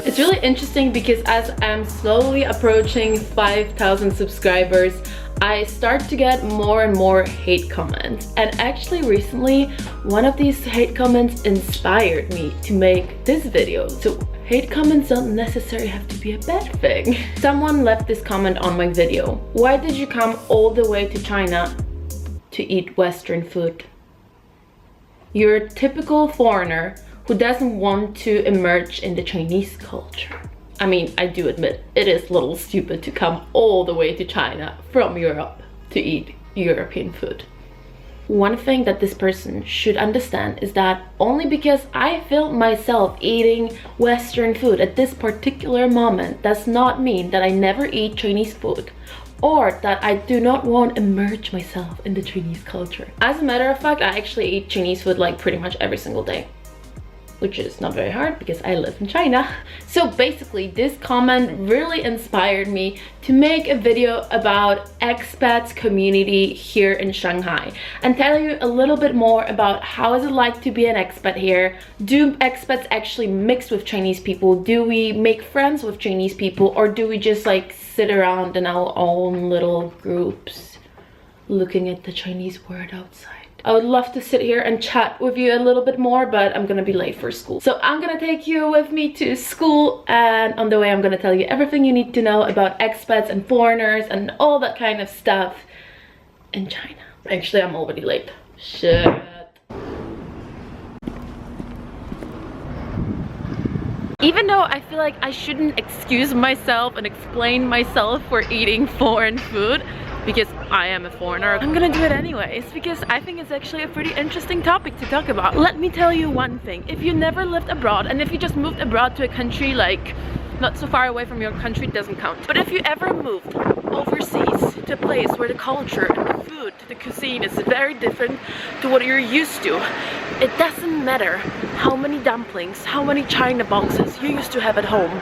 It's really interesting because as I'm slowly approaching 5,000 subscribers, I start to get more and more hate comments. And actually recently, one of these hate comments inspired me to make this video. So hate comments don't necessarily have to be a bad thing. Someone left this comment on my video. Why did you come all the way to China to eat Western food? You're a typical foreigner who doesn't want to emerge in the Chinese culture. I mean, I do admit, it is a little stupid to come all the way to China from Europe to eat European food. One thing that this person should understand is that only because I film myself eating Western food at this particular moment does not mean that I never eat Chinese food, or that I do not want to immerse myself in the Chinese culture. As a matter of fact, I actually eat Chinese food like pretty much every single day, which is not very hard because I live in China. So basically, this comment really inspired me to make a video about expats community here in Shanghai and tell you a little bit more about how is it like to be an expat here. Do expats actually mix with Chinese people? Do we make friends with Chinese people, or do we just like sit around in our own little groups looking at the Chinese word outside? I would love to sit here and chat with you a little bit more, but I'm gonna be late for school. So I'm gonna take you with me to school, and on the way I'm gonna tell you everything you need to know about expats and foreigners and all that kind of stuff in China. Actually, I'm already late. Shit. Even though I feel like I shouldn't excuse myself and explain myself for eating foreign food, because I am a foreigner, I'm gonna do it anyways because I think it's actually a pretty interesting topic to talk about. Let me tell you one thing. If you never lived abroad, and if you just moved abroad to a country like not so far away from your country, it doesn't count. But if you ever moved overseas to a place where the culture and the food, the cuisine is very different to what you're used to, it doesn't matter how many dumplings, how many china boxes you used to have at home.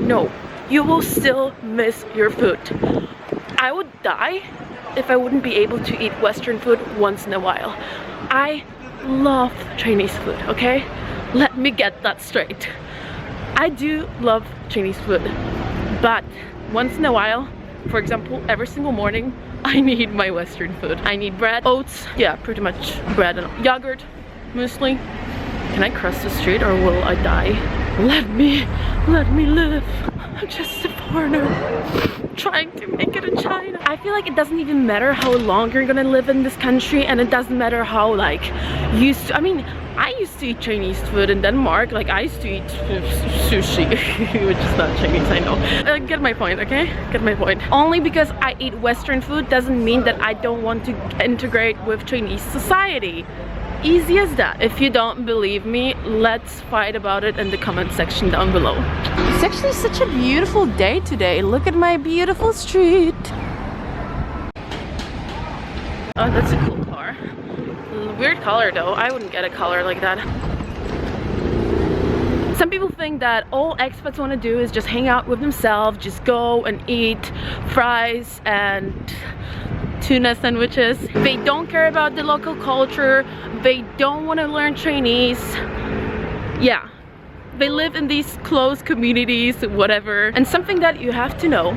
No, you will still miss your food. I would die if I wouldn't be able to eat Western food once in a while. I love Chinese food, okay? Let me get that straight. I do love Chinese food, but once in a while, for example, every single morning, I need my Western food. I need bread, oats, yeah, pretty much bread and yogurt, muesli. Can I cross the street or will I die? Let me live. I'm just a foreigner trying to make it in China. I feel like it doesn't even matter how long you're gonna live in this country, and it doesn't matter how like used to, I mean, I used to eat Chinese food in Denmark. Like I used to eat sushi, which is not Chinese, I know. Get my point, okay? Get my point. Only because I eat Western food doesn't mean that I don't want to integrate with Chinese society. Easy as that. If you don't believe me, let's fight about it in the comment section down below. It's actually such a beautiful day today. Look at my beautiful street. Oh, that's a cool car. Weird color though. I wouldn't get a color like that. Some people think that all expats want to do is just hang out with themselves, just go and eat fries and tuna sandwiches. They don't care about the local culture. They don't want to learn Chinese. Yeah, they live in these closed communities, whatever. And something that you have to know,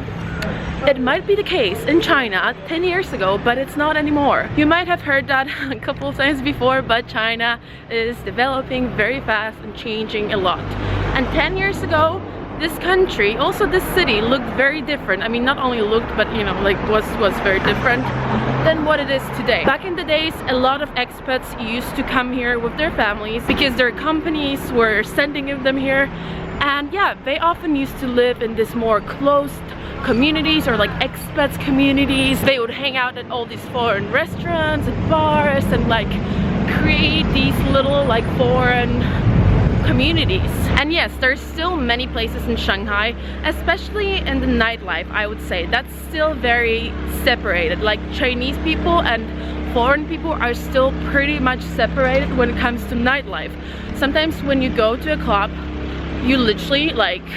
it might be the case in China 10 years ago, but it's not anymore. You might have heard that a couple of times before, but China is developing very fast and changing a lot. And 10 years ago, this country, also this city, looked very different. I mean, not only looked, but you know, like was very different than what it is today. Back in the days, a lot of expats used to come here with their families because their companies were sending them here. And yeah, they often used to live in this more closed communities or like expats communities. They would hang out at all these foreign restaurants and bars and like create these little like foreign communities. And yes, there's still many places in Shanghai, especially in the nightlife, I would say, that's still very separated. Like Chinese people and foreign people are still pretty much separated when it comes to nightlife. Sometimes when you go to a club, you literally like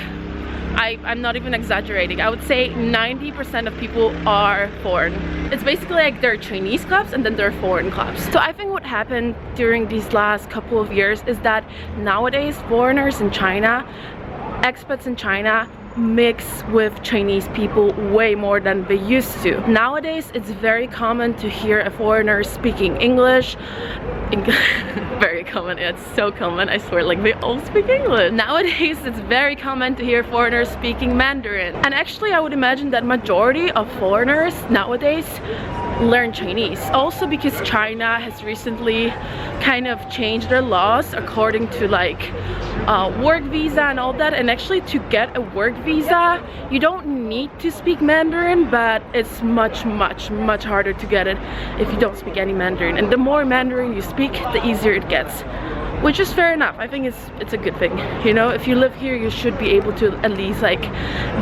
I'm not even exaggerating. I would say 90% of people are foreign. It's basically like there are Chinese clubs and then there are foreign clubs. So I think what happened during these last couple of years is that nowadays foreigners in China, expats in China, mix with Chinese people way more than they used to. Nowadays it's very common to hear a foreigner speaking English. Very common, it's so common, I swear, like they all speak English. Nowadays it's very common to hear foreigners speaking Mandarin. And actually I would imagine that majority of foreigners nowadays learn Chinese. Also because China has recently kind of changed their laws according to like work visa and all that, and actually to get a work visa you don't need to speak Mandarin, but it's much harder to get it if you don't speak any Mandarin, and the more Mandarin you speak the easier it gets, which is fair enough. I think it's a good thing, you know. If you live here you should be able to at least like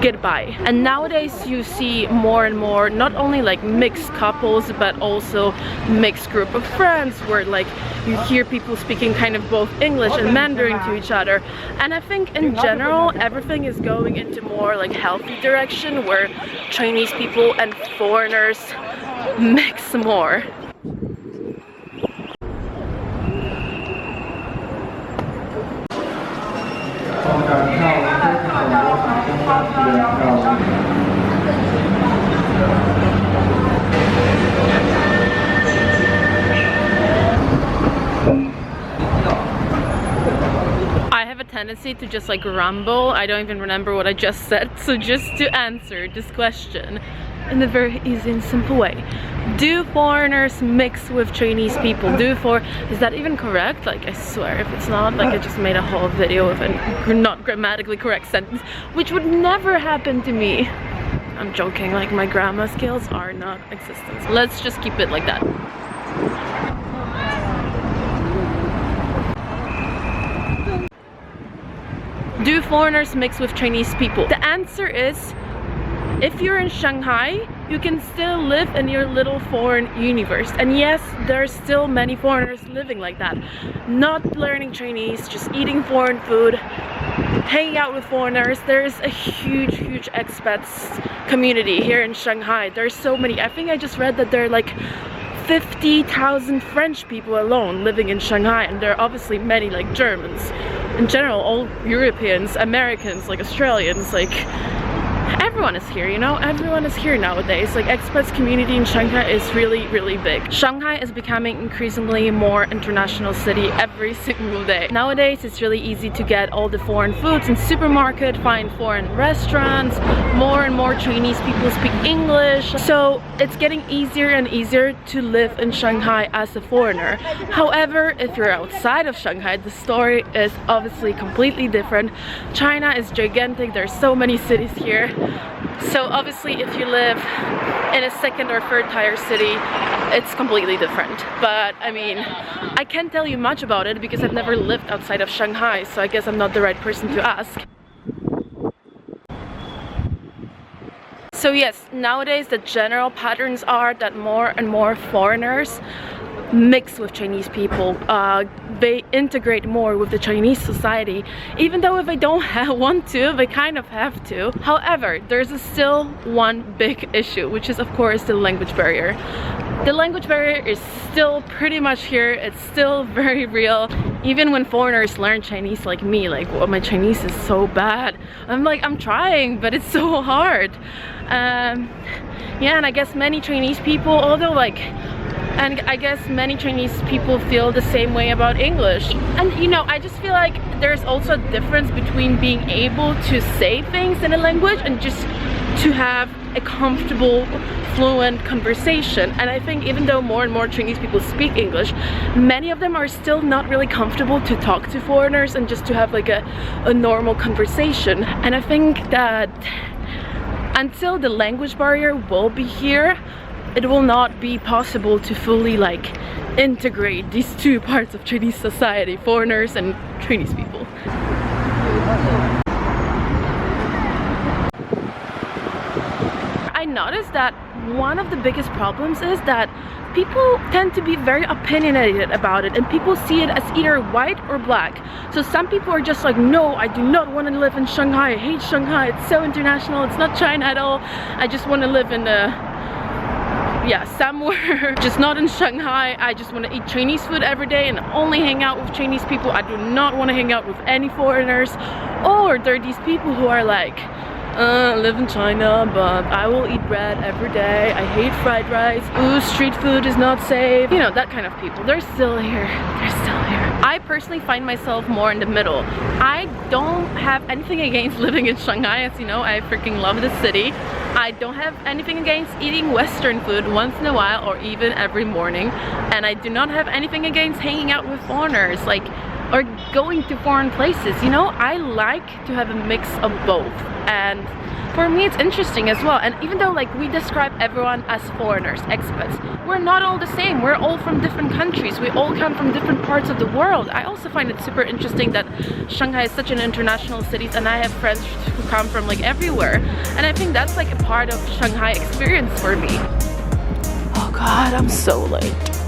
get by. And nowadays you see more and more not only like mixed couples but also mixed group of friends where like you hear people speaking kind of both English and Mandarin to each other. And I think in general everything is going into more like healthy direction where Chinese people and foreigners mix more. I have a tendency to just like rumble. I don't even remember what I just said. So just to answer this question in a very easy and simple way, do foreigners mix with Chinese people? Is that even correct? Like I swear if it's not, like I just made a whole video of a not grammatically correct sentence, which would never happen to me. I'm joking, like my grammar skills are not existent. Let's just keep it like that. Do foreigners mix with Chinese people? The answer is, if you're in Shanghai, you can still live in your little foreign universe. And yes, there's still many foreigners living like that. Not learning Chinese, just eating foreign food, hanging out with foreigners. There's a huge expats community here in Shanghai. There's so many. I think I just read that there are like 50,000 French people alone living in Shanghai, and there are obviously many like Germans. In general, all Europeans, Americans, like Australians, like everyone is here, you know? Everyone is here nowadays. Like expats community in Shanghai is really big. Shanghai is becoming increasingly more international city every single day. Nowadays it's really easy to get all the foreign foods in supermarket, find foreign restaurants, more and more Chinese people speak English. So it's getting easier and easier to live in Shanghai as a foreigner. However, if you're outside of Shanghai, the story is obviously completely different. China is gigantic, there's so many cities here. So obviously if you live in a second or third tier city, it's completely different. But I mean, I can't tell you much about it because I've never lived outside of Shanghai, so I guess I'm not the right person to ask. So yes, nowadays the general patterns are that more and more foreigners mix with Chinese people. They integrate more with the Chinese society, even though if they don't want to, they kind of have to. However, there's still one big issue, which is of course the language barrier. The language barrier is still pretty much here. It's still very real. Even when foreigners learn Chinese like me, like, well, my Chinese is so bad. I'm like, I'm trying, but it's so hard. Yeah, and I guess many Chinese people, although like, and I guess many Chinese people feel the same way about English. And you know, I just feel like there's also a difference between being able to say things in a language and just to have a comfortable, fluent conversation. And I think even though more and more Chinese people speak English, many of them are still not really comfortable to talk to foreigners and just to have like a normal conversation. And I think that until the language barrier will be here, it will not be possible to fully like integrate these two parts of Chinese society, foreigners and Chinese people. I noticed that one of the biggest problems is that people tend to be very opinionated about it, and people see it as either white or black. So some people are just like, no, I do not want to live in Shanghai, I hate Shanghai, it's so international, it's not China at all, I just want to live in somewhere just not in Shanghai. I just want to eat Chinese food every day and only hang out with Chinese people. I do not want to hang out with any foreigners. Or there are these people who are like, I live in China, but I will eat bread every day. I hate fried rice. Ooh, street food is not safe. You know, that kind of people. They're still here. They're still here. I personally find myself more in the middle. I don't have anything against living in Shanghai. As you know, I freaking love the city. I don't have anything against eating Western food once in a while or even every morning. And I do not have anything against hanging out with foreigners, like, or going to foreign places. You know, I like to have a mix of both. And for me, it's interesting as well. And even though like we describe everyone as foreigners, expats, we're not all the same. We're all from different countries. We all come from different parts of the world. I also find it super interesting that Shanghai is such an international city, and I have friends who come from like everywhere. And I think that's like a part of Shanghai experience for me. Oh God, I'm so late.